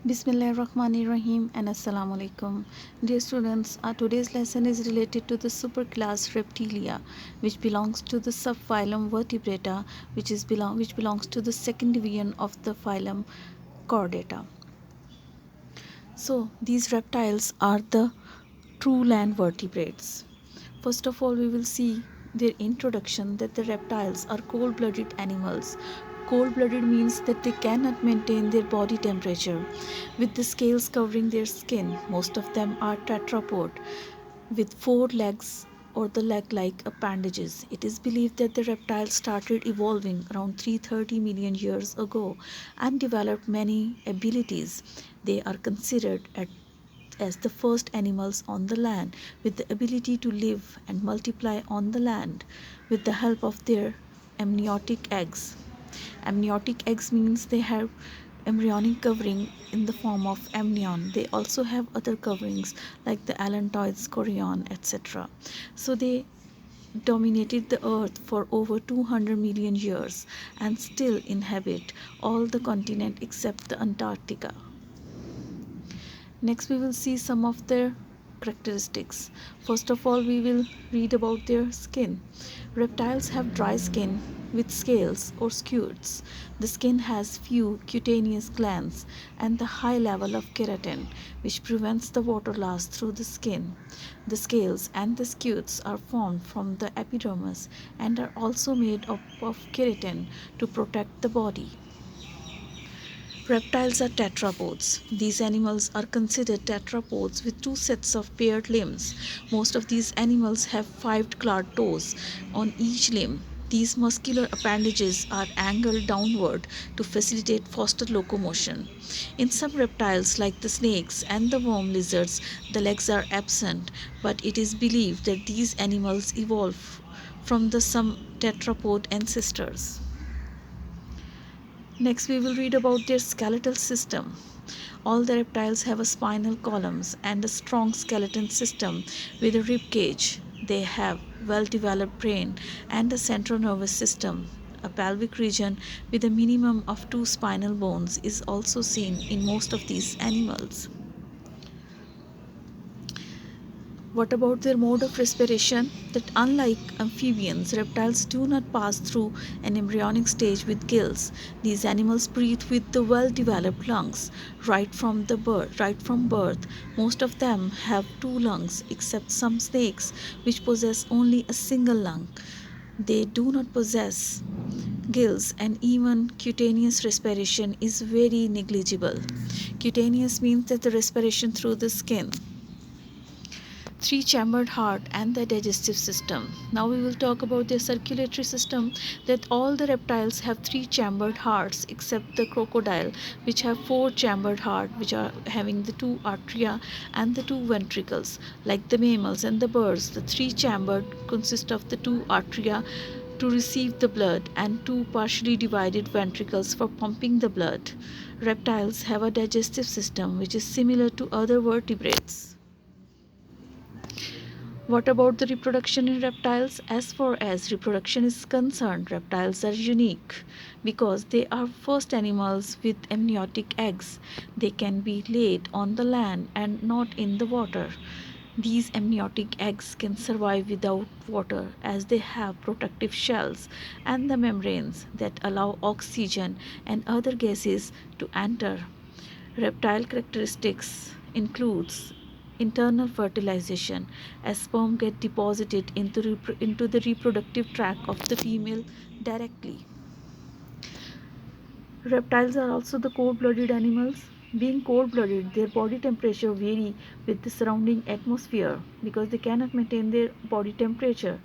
Bismillahirrahmanirrahim and Assalamu alaikum. Dear students, our today's lesson is related to the superclass Reptilia, which belongs to the subphylum Vertebrata, which belongs to the second division of the phylum Chordata. So, these reptiles are the true land vertebrates. First of all, we will see their introduction that the reptiles are cold blooded animals. Cold blooded means that they cannot maintain their body temperature with the scales covering their skin. Most of them are tetrapod with four legs or the leg like appendages. It is believed that the reptiles started evolving around 330 million years ago and developed many abilities. They are considered as the first animals on the land with the ability to live and multiply on the land with the help of their amniotic eggs. Amniotic eggs means they have embryonic covering in the form of amnion. They also have other coverings like the allantoids, chorion, etc. So they dominated the earth for over 200 million years and still inhabit all the continent except the Antarctica. Next, we will see some of their characteristics. First of all, we will read about their skin. Reptiles have dry skin with scales or scutes. The skin has few cutaneous glands and the high level of keratin, which prevents the water loss through the skin. The scales and the scutes are formed from the epidermis and are also made up of keratin to protect the body. Reptiles are tetrapods. These animals are considered tetrapods with two sets of paired limbs. Most of these animals have five clawed toes on each limb. These muscular appendages are angled downward to facilitate faster locomotion. In some reptiles, like the snakes and the worm lizards, the legs are absent, but it is believed that these animals evolved from the some tetrapod ancestors. Next, we will read about their skeletal system. All the reptiles have a spinal columns and a strong skeleton system with a rib cage. They have well-developed brain and a central nervous system. A pelvic region with a minimum of two spinal bones is also seen in most of these animals. What about their mode of respiration? That unlike amphibians, reptiles do not pass through an embryonic stage with gills. These animals breathe with the well-developed lungs right from birth. Most of them have two lungs, except some snakes, which possess only a single lung. They do not possess gills, and even cutaneous respiration is very negligible. Cutaneous means that the respiration through the skin. Three-chambered heart and the digestive system. Now we will talk about their circulatory system, that all the reptiles have three-chambered hearts except the crocodile, which have four-chambered heart, which are having the two atria and the two ventricles. Like the mammals and the birds, the three-chambered consist of the two atria to receive the blood and two partially divided ventricles for pumping the blood. Reptiles have a digestive system which is similar to other vertebrates. What about the reproduction in reptiles? As far as reproduction is concerned, reptiles are unique because they are first animals with amniotic eggs. They can be laid on the land and not in the water. These amniotic eggs can survive without water as they have protective shells and the membranes that allow oxygen and other gases to enter. Reptile characteristics includes internal fertilization, as sperm get deposited into the reproductive tract of the female directly. Reptiles are also the cold-blooded animals. Being cold-blooded, their body temperature vary with the surrounding atmosphere because they cannot maintain their body temperature.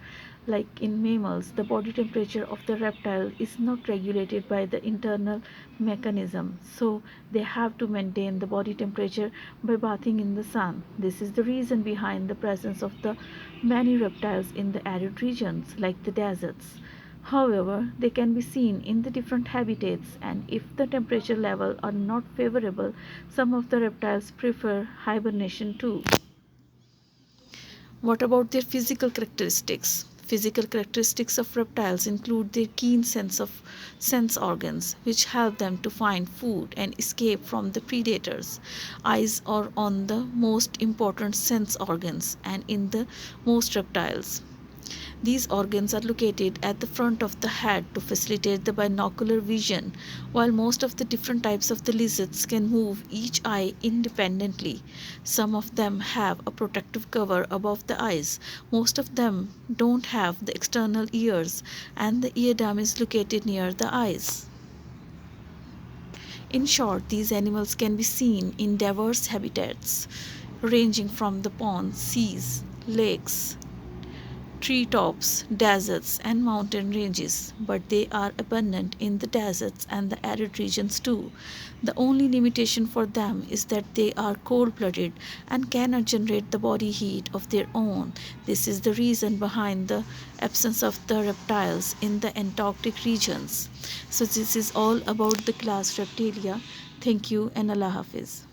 Like in mammals, the body temperature of the reptile is not regulated by the internal mechanism, so they have to maintain the body temperature by bathing in the sun. This is the reason behind the presence of the many reptiles in the arid regions like the deserts. However, they can be seen in the different habitats, and if the temperature level are not favorable, some of the reptiles prefer hibernation too. What about their physical characteristics? Physical characteristics of reptiles include their keen sense organs, which help them to find food and escape from the predators. Eyes are on the most important sense organs and in the most reptiles. These organs are located at the front of the head to facilitate the binocular vision. While most of the different types of the lizards can move each eye independently, some of them have a protective cover above the eyes. Most of them don't have the external ears, and the eardrum is located near the eyes. In short, these animals can be seen in diverse habitats, ranging from the ponds, seas, lakes, treetops, deserts, and mountain ranges, but they are abundant in the deserts and the arid regions too. The only limitation for them is that they are cold blooded and cannot generate the body heat of their own. This is the reason behind the absence of the reptiles in the Antarctic regions. So, this is all about the class Reptilia. Thank you and Allah Hafiz.